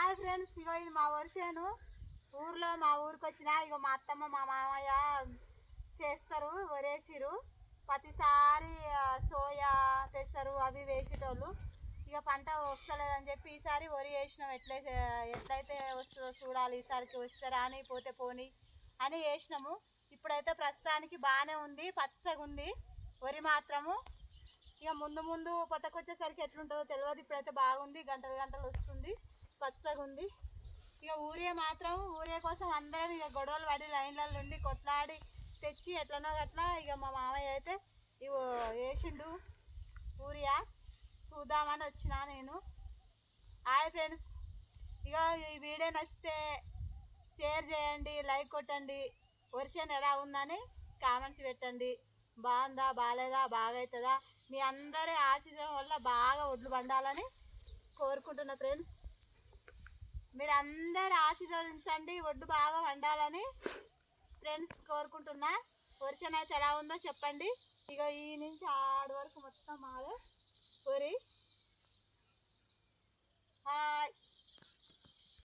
Hi friends, ఇగో ఇది మా వర్షేను. ఊర్లో మా ఊరికి వచ్చిన ఇగో మా అత్తమ్మ మా మామయ్య చేస్తారు, వరేసిరు. ప్రతిసారి సోయా పెసరు అవి వేసేటోళ్ళు. ఇక పంట వస్తలేదని చెప్పి ఈసారి వరి వేసినాం. ఎట్లయితే వస్తుందో చూడాలి, ఈసారికి వస్తారా అని పోతే పోని అని వేసినాము. ఇప్పుడైతే ప్రస్తుతానికి బాగానే ఉంది, పచ్చగా ఉంది వరి మాత్రము. ఇక ముందు ముందు పొత్తకొచ్చేసరికి ఎట్లుంటుందో తెలియదు. ఇప్పుడైతే బాగుంది, గంటలు గంటలు వస్తుంది, పచ్చగా ఉంది. ఇక ఊరే కోసం అందరం ఇక గొడవలు పడి లైన్లలో ఉండి కొట్లాడి తెచ్చి ఎట్లనో అట్లా ఇక మా మామయ్య అయితే ఇవి వేసిండు ఊరియా. చూద్దామని వచ్చిన నేను. హాయ్ ఫ్రెండ్స్, ఇక ఈ వీడియో నచ్చితే షేర్ చేయండి, లైక్ కొట్టండి. వర్షం ఎలా ఉందని కామెంట్స్ పెట్టండి. బాగుందా, బాగాలేదా, బాగా అవుతుందా? మీ అందరి ఆశీర్వాదం వల్ల బాగా ఒడ్లు పండాలని కోరుకుంటున్నా ఫ్రెండ్స్. మీరు అందరు ఆశీర్వదించండి, ఒడ్డు బాగా పండాలని ఫ్రెండ్స్ కోరుకుంటున్నా. వర్షం అయితే ఎలా ఉందో చెప్పండి. ఇక ఈ నుంచి ఆడి వరకు మొత్తం మాదే.